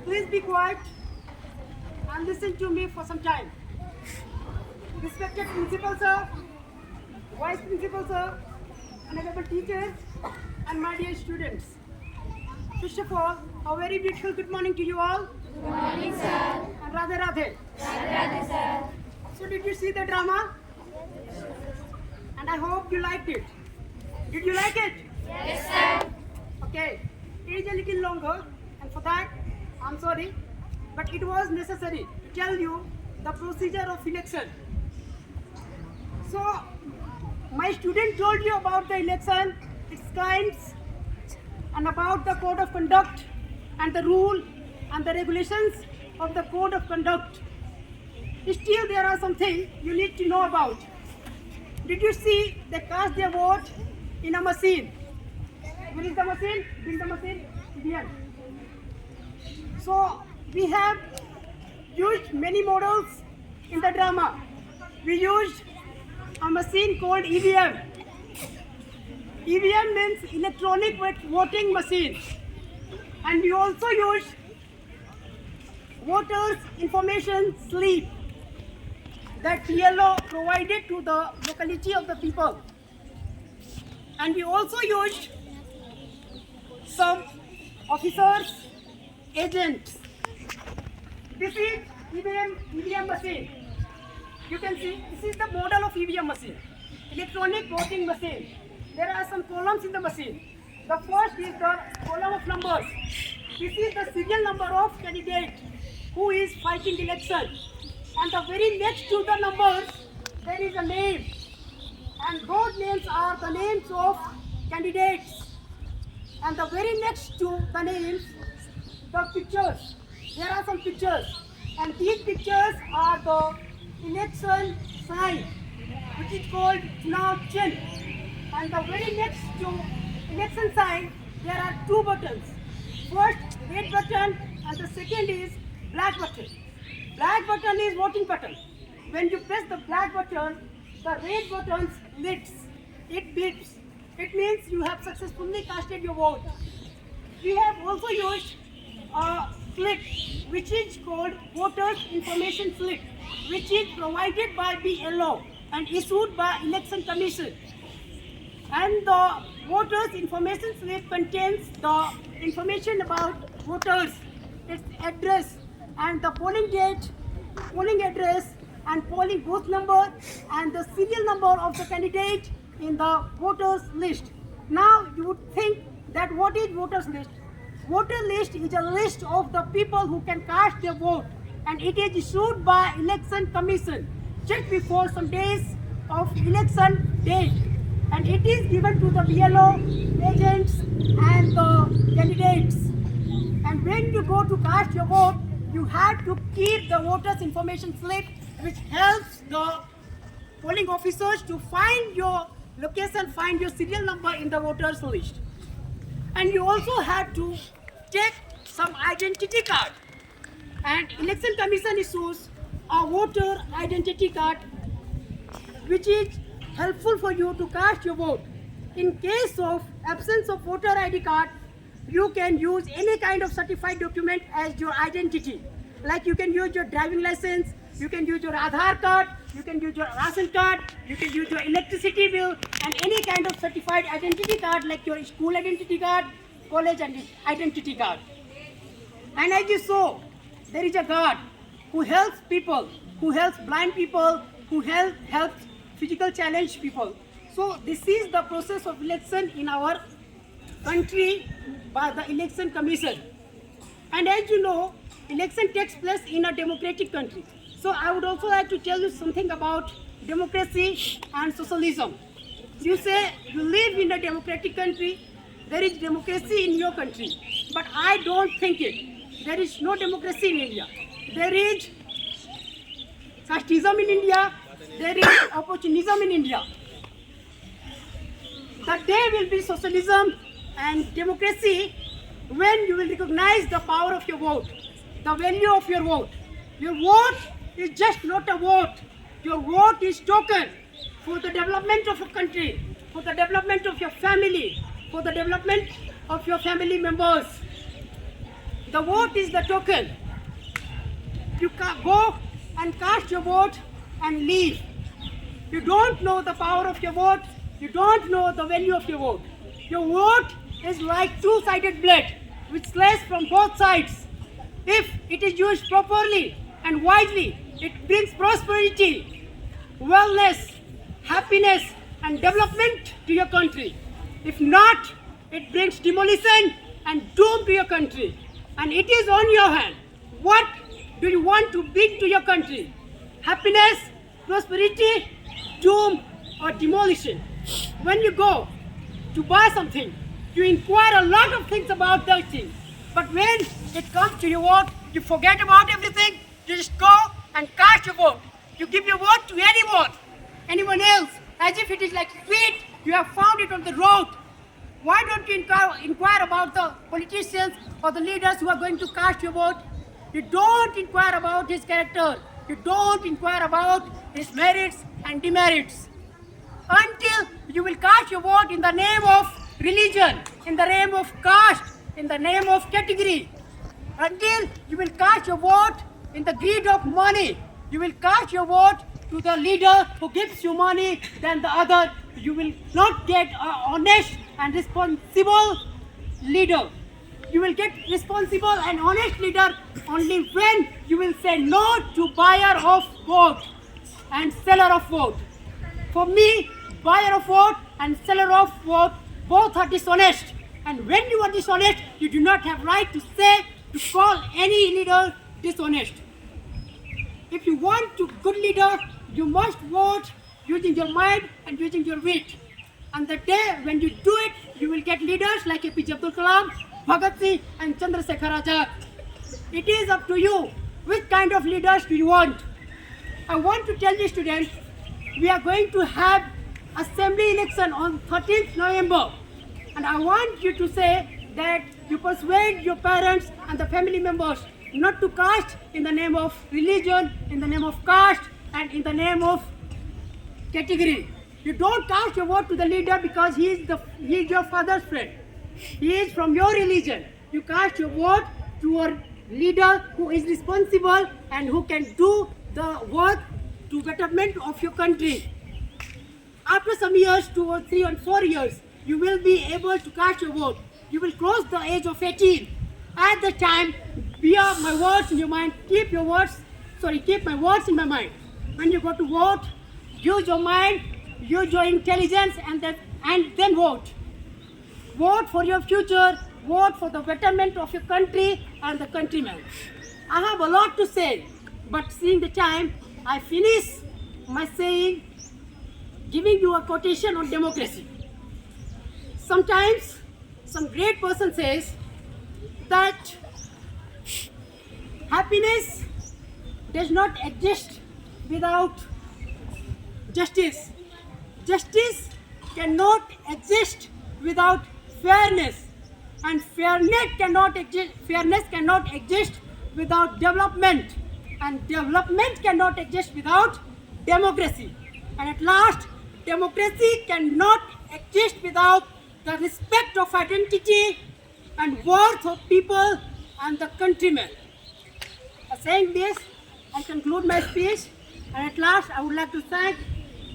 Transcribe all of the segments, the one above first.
Please be quiet and listen to me for some time. Respected Principal Sir, Vice Principal Sir, honorable teachers, and my dear students. First of all, a very beautiful good morning to you all. Good morning, sir. And Radhe Radhe. Radhe, sir. So did you see the drama? And I hope you liked it. Did you like it? Yes, sir. Okay. It is a little longer, and for that, I'm sorry. But it was necessary to tell you the procedure of election. So, my student told you about the election, its kinds, and about the code of conduct, and the rule, and the regulations of the code of conduct. Still, there are some things you need to know about. Did you see they cast their vote in a machine? Where is the machine? Bring the machine here. So we have used many models in the drama. We used a machine called EVM. EVM means electronic voting machine. And we also used voters information slip that PLO provided to the locality of the people. And we also used some officers, agents. This is EVM machine. You can see this is the model of EVM machine, electronic voting machine. There are some columns in the machine. The first is the column of numbers. This is the serial number of candidate who is fighting election. And the very next to the numbers, there is a name. And those names are the names of candidates. And the very next to the names, the pictures. There are some pictures. And these pictures are the election sign, which is called Chunav Chin. And the very next to election sign, there are two buttons. First, red button, and the second is black button. Black button is voting button. When you press the black button, the red button lights. It beeps. It means you have successfully casted your vote. We have also used a slip which is called Voters Information Slip, which is provided by BLO and issued by Election Commission. And the Voters Information Slip contains the information about voters, its address, and the polling date, polling address, and polling booth number, and the serial number of the candidate in the voters list. Now you would think that what is voters list? Voter list is a list of the people who can cast their vote, and it is issued by Election Commission just before some days of election date, and it is given to the BLO agents and the candidates. And when you go to cast your vote, you have to keep the voters information slip, which helps the polling officers to find your location, find your serial number in the voters list. And you also have to take some identity card. And Election Commission issues a voter identity card, which is helpful for you to cast your vote. In case of absence of voter ID card, you can use any kind of certified document as your identity. Like you can use your driving license, you can use your Aadhaar card, you can use your ration card, you can use your electricity bill, and any kind of certified identity card like your school identity card, college identity card. And as you saw, there is a guard who helps people, who helps blind people, who helps physical challenged people. So this is the process of election in our country by the Election Commission. And as you know, election takes place in a democratic country. So I would also like to tell you something about democracy and socialism. You say you live in a democratic country, there is democracy in your country. But I don't think it. There is no democracy in India. There is casteism in India, there is opportunism in India. The day will be socialism and democracy when you will recognize the power of your vote, the value of your vote. Your vote is just not a vote. Your vote is token for the development of a country, for the development of your family, for the development of your family members. The vote is the token. You go and cast your vote and leave. You don't know the power of your vote. You don't know the value of your vote. Your vote is like two-sided blade which slices from both sides. If it is used properly and wisely, it brings prosperity, wellness, happiness and development to your country. If not, it brings demolition and doom to your country. And it is on your hand. What do you want to bring to your country? Happiness, prosperity, doom or demolition? When you go to buy something, you inquire a lot of things about that thing. But when it comes to your vote, you forget about everything. You just go and cast your vote. You give your vote to anyone else, as if it is like sweet, you have found it on the road. Why don't you inquire about the politicians or the leaders who are going to cast your vote? You don't inquire about his character. You don't inquire about his merits and demerits. Until you will cast your vote in the name of religion, in the name of caste, in the name of category. Until you will cast your vote in the greed of money. You will cast your vote to the leader who gives you money than the other. You will not get an honest and responsible leader. You will get responsible and honest leader only when you will say no to buyer of vote and seller of vote. For me, buyer of vote and seller of vote both are dishonest. And when you are dishonest, you do not have right to say, to call any leader dishonest. If you want to good leader, you must vote using your mind and using your wit. And the day when you do it, you will get leaders like APJ Abdul Kalam, Bhagat Singh and Chandrasekhar Azad. It is up to you. Which kind of leaders do you want? I want to tell you students, we are going to have assembly election on 13th November. And I want you to say that you persuade your parents and the family members not to cast in the name of religion, in the name of caste and in the name of category. You don't cast your vote to the leader because he is your father's friend. He is from your religion. You cast your vote to a leader who is responsible and who can do the work to betterment of your country. After some years, 2 or 3 or 4 years, you will be able to cast your vote. You will cross the age of 18. At the time, bear my words in your mind. Keep my words in my mind. When you go to vote, use your mind, use your intelligence, and then vote. Vote for your future. Vote for the betterment of your country and the countrymen. I have a lot to say, but seeing the time, I finish my saying, giving you a quotation on democracy. Sometimes, some great person says that happiness does not exist without justice. Justice cannot exist without fairness, and fairness cannot exist without development, and development cannot exist without democracy, and at last democracy cannot exist without the respect of identity and worth of people and the countrymen. Saying this, I conclude my speech, and at last I would like to thank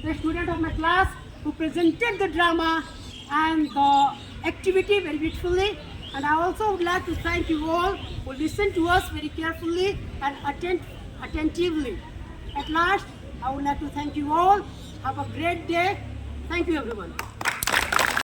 the student of my class who presented the drama and the activity very beautifully, and I also would like to thank you all who listened to us very carefully and attentively. At last, I would like to thank you all. Have a great day. Thank you, everyone.